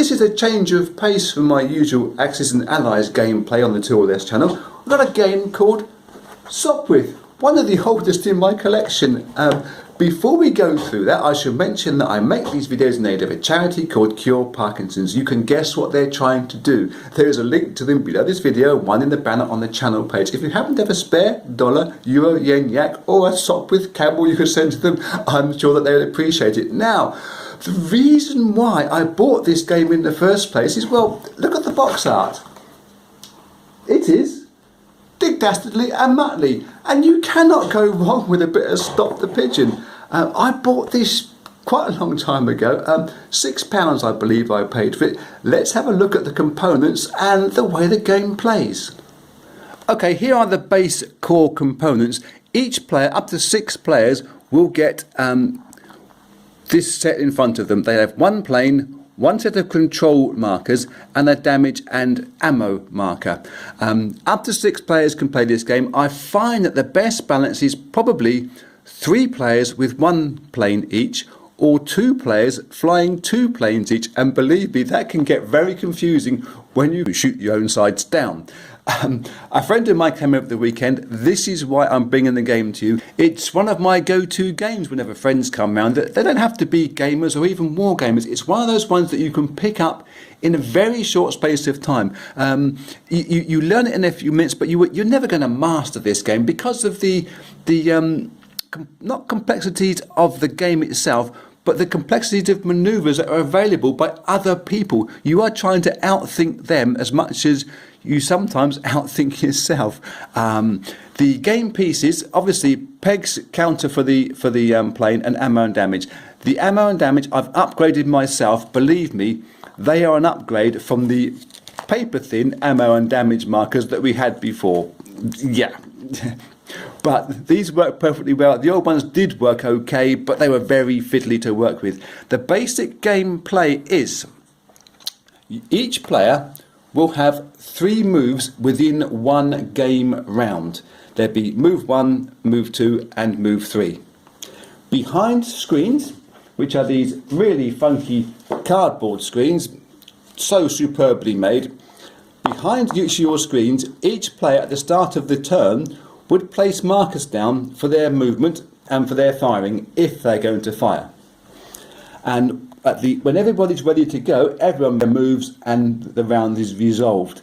this is a change of pace from my usual Axis and Allies gameplay on the 2LS channel. I've got a game called Sopwith, one of the oldest in my collection. Before we go through that, I should mention that I make these videos in aid of a charity called Cure Parkinson's. You can guess what they're trying to do. There is a link to them below this video, one in the banner on the channel page. If you happen to have a spare dollar, euro, yen, yak, or a Sopwith camel you could send to them, I'm sure that they would appreciate it. Now, the reason why I bought this game in the first place is, well, look at the box art. It is dastardly and muttly, and you cannot go wrong with a bit of Stop the Pigeon. I bought this quite a long time ago, £6 I believe I paid for it. Let's have a look at the components and the way the game plays. Okay, here are the base core components. Each player, up to 6 players, will get this set in front of them. They have one plane, one set of control markers, and a damage and ammo marker. Up to 6 players can play this game. I find that the best balance is probably 3 players with 1 plane each, or 2 players flying 2 planes each, and believe me, that can get very confusing when you shoot your own sides down. A friend of mine came over the weekend. This is why I'm bringing the game to you. It's one of my go-to games whenever friends come round. They don't have to be gamers or even war gamers. It's one of those ones that you can pick up in a very short space of time. You learn it in a few minutes, but you're never going to master this game because of the not complexities of the game itself, but the complexities of manoeuvres that are available by other people. You are trying to outthink them as much as you sometimes outthink yourself. The game pieces, obviously, pegs counter for the plane, and ammo and damage. The ammo and damage I've upgraded myself. Believe me, they are an upgrade from the paper thin ammo and damage markers that we had before. Yeah. But these work perfectly well. The old ones did work okay, but they were very fiddly to work with. The basic gameplay is each player will have 3 moves within 1 game round. There'd be move 1, move 2, and move 3. Behind screens, which are these really funky cardboard screens, so superbly made, behind each of your screens, each player at the start of the turn would place markers down for their movement and for their firing if they're going to fire. And when everybody's ready to go, everyone moves and the round is resolved.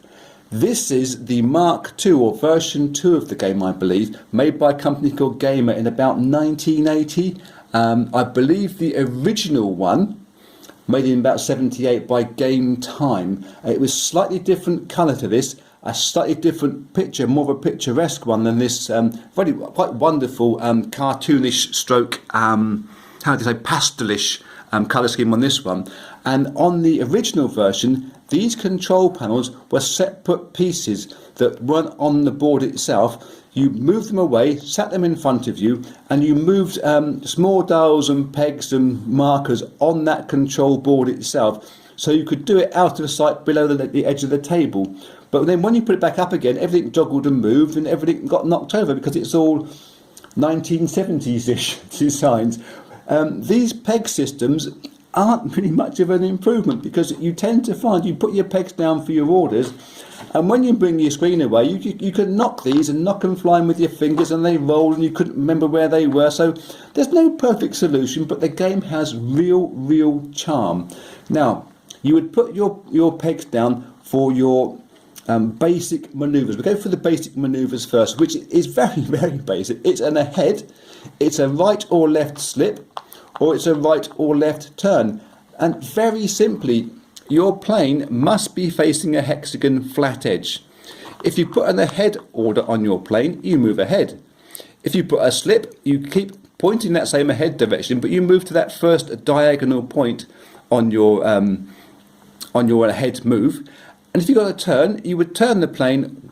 This is the Mark II, or version 2 of the game, I believe, made by a company called Gamer in about 1980. I believe the original one, made in about 78 by Game Time. It was slightly different colour to this, a slightly different picture, more of a picturesque one than this very quite wonderful cartoonish stroke, how do you say, pastelish colour scheme on this one. And on the original version, these control panels were separate pieces that weren't on the board itself. You moved them away, sat them in front of you, and you moved small dials and pegs and markers on that control board itself, so you could do it out of sight below the edge of the table. But then when you put it back up again, everything joggled and moved and everything got knocked over because it's all 1970s-ish designs. These peg systems aren't really much of an improvement because you tend to find you put your pegs down for your orders, and when you bring your screen away, you can knock these and knock them flying with your fingers, and they roll and you couldn't remember where they were. So there's no perfect solution, but the game has real charm. Now, you would put your pegs down for your basic manoeuvres. We'll go for the basic manoeuvres first, which is very basic. It's an ahead, it's a right or left slip, or it's a right or left turn. And very simply, your plane must be facing a hexagon flat edge. If you put an ahead order on your plane, you move ahead. If you put a slip, you keep pointing that same ahead direction, but you move to that first diagonal point on your ahead move. And if you got a turn, you would turn the plane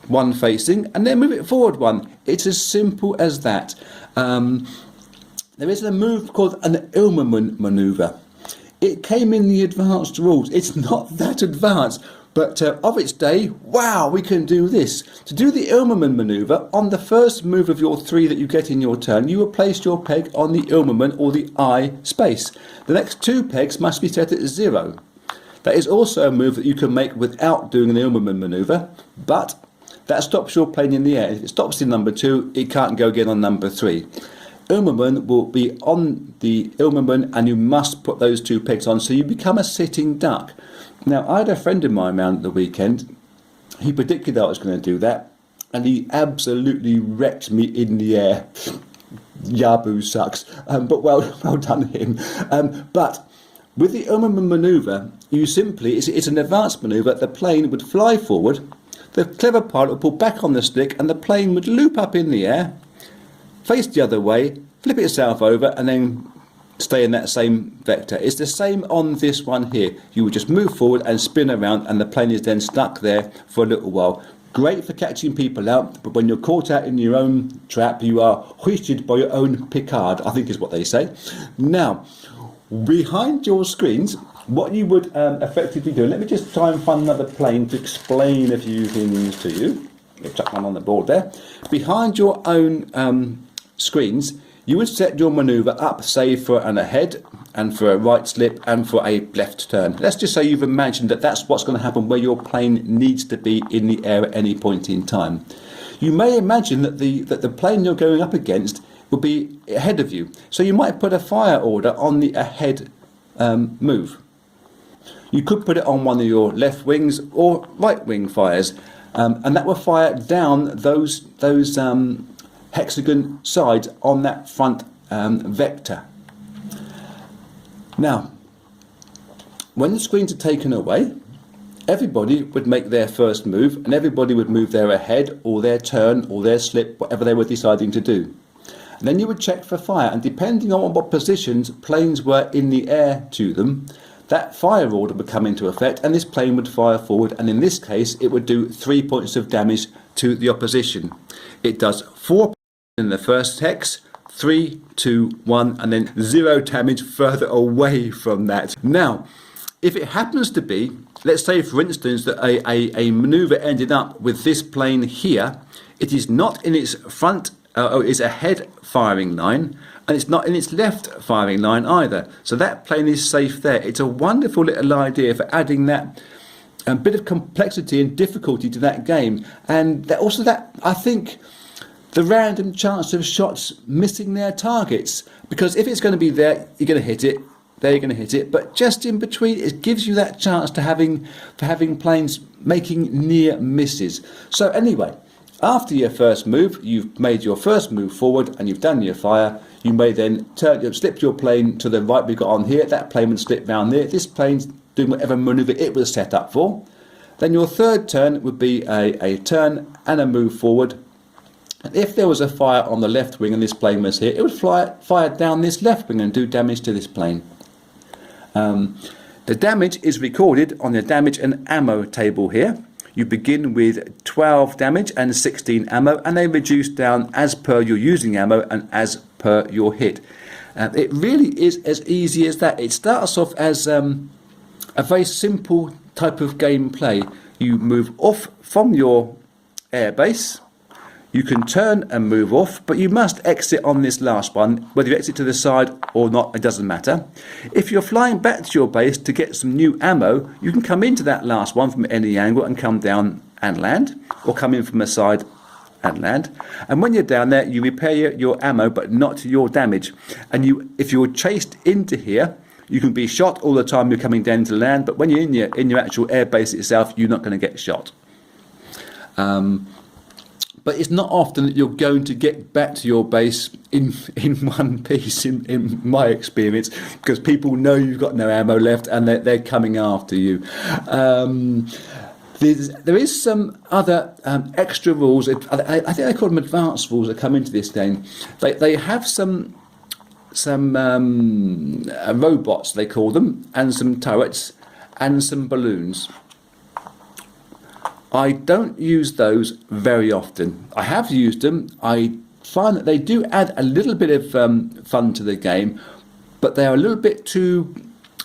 one facing and then move it forward one. It's as simple as that. There is a move called an Ilmerman manoeuvre. It came in the advanced rules. It's not that advanced, but of its day, wow, we can do this. To do the Ilmerman manoeuvre, on the first move of your 3 that you get in your turn, you will place your peg on the Ilmerman or the I space. The next 2 pegs must be set at 0. That is also a move that you can make without doing an Ullmann manoeuvre, but that stops your plane in the air. If it stops in number 2, it can't go again on number 3. Ullmann will be on the Ullmann, and you must put those 2 pegs on, so you become a sitting duck. Now, I had a friend of mine around the weekend. He predicted that I was going to do that, and he absolutely wrecked me in the air. Yabu sucks, but well done him. But with the Ullmann manoeuvre, you simply, it's an advanced manoeuvre. The plane would fly forward, the clever pilot would pull back on the stick, and the plane would loop up in the air, face the other way, flip itself over, and then stay in that same vector. It's the same on this one here. You would just move forward and spin around, and the plane is then stuck there for a little while. Great for catching people out, but when you're caught out in your own trap, you are hoisted by your own Picard, I think is what they say. Now, behind your screens, what you would effectively do, let me just try and find another plane to explain a few things to you. I'll chuck one on the board there. Behind your own screens, you would set your manoeuvre up, say, for an ahead and for a right slip and for a left turn. Let's just say you've imagined that that's what's going to happen where your plane needs to be in the air at any point in time. You may imagine that the plane you're going up against will be ahead of you. So you might put a fire order on the ahead move. You could put it on one of your left wings or right wing fires, and that will fire down those hexagon sides on that front vector. Now, when the screens are taken away, everybody would make their first move, and everybody would move their ahead or their turn or their slip, whatever they were deciding to do. And then you would check for fire, and depending on what positions planes were in the air to them, that fire order would come into effect, and this plane would fire forward, and in this case it would do 3 points of damage to the opposition. It does 4 points in the first hex, 3, 2, 1, and then 0 damage further away from that. Now, if it happens to be, let's say for instance that a manoeuvre ended up with this plane here, it is not in its front, it's ahead firing line, and it's not in its left firing line either. So that plane is safe there. It's a wonderful little idea for adding that bit of complexity and difficulty to that game, and that I think the random chance of shots missing their targets, because if it's going to be there, you're going to hit it. There you're going to hit it, but just in between, it gives you that chance to having planes making near misses. So anyway, after your first move, you've made your first move forward and you've done your fire. You may then slip your plane to the right. We've got on here. That plane would slip round there. This plane's doing whatever manoeuvre it was set up for. Then your third turn would be a turn and a move forward. And if there was a fire on the left wing and this plane was here, it would fire down this left wing and do damage to this plane. The damage is recorded on the damage and ammo table here. You begin with 12 damage and 16 ammo, and they reduce down as per your using ammo and as per your hit. It really is as easy as that. It starts off as a very simple type of gameplay. You move off from your airbase. You can turn and move off, but you must exit on this last one. Whether you exit to the side or not, it doesn't matter. If you're flying back to your base to get some new ammo, you can come into that last one from any angle and come down and land, or come in from the side and land. And when you're down there, you repair your ammo, but not your damage. And if you're chased into here, you can be shot all the time you're coming down to land, but when you're in your actual airbase itself, you're not going to get shot. But it's not often that you're going to get back to your base in one piece, in my experience, because people know you've got no ammo left and they're coming after you. There is some other extra rules. I think they call them advanced rules that come into this game. They have some robots, they call them, and some turrets and some balloons. I don't use those very often. I have used them. I find that they do add a little bit of fun to the game, but they are a little bit too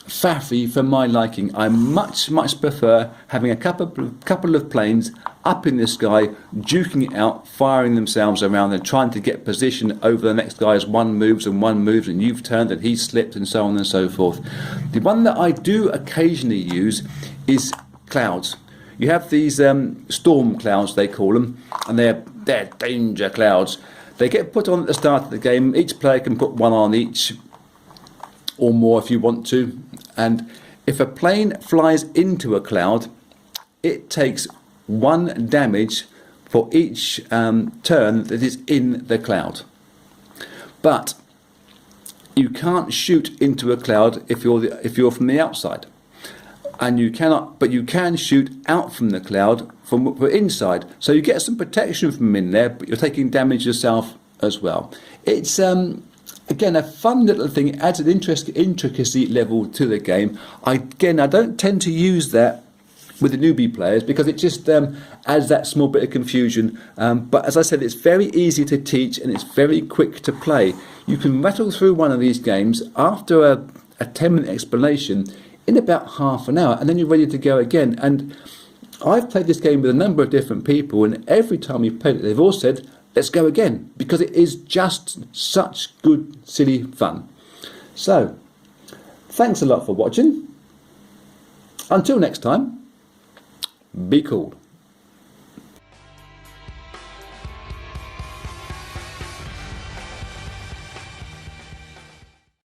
faffy for my liking. I much prefer having a couple of planes up in the sky, duking it out, firing themselves around and trying to get position over the next guy as one moves and you've turned and he's slipped and so on and so forth. The one that I do occasionally use is clouds. You have these storm clouds, they call them, and they're danger clouds. They get put on at the start of the game. Each player can put one on each, or more if you want to. And if a plane flies into a cloud, it takes 1 damage for each turn that is in the cloud. But you can't shoot into a cloud if you're from the outside. And you cannot, but you can shoot out from the cloud from inside. So you get some protection from in there, but you're taking damage yourself as well. It's again a fun little thing. It adds an intricacy level to the game. I don't tend to use that with the newbie players because it just adds that small bit of confusion. But as I said, it's very easy to teach and it's very quick to play. You can rattle through one of these games after a 10-minute explanation in about half an hour, and then you're ready to go again. And I've played this game with a number of different people, and every time we've played it, they've all said, let's go again, because it is just such good, silly fun. So, thanks a lot for watching. Until next time, be cool.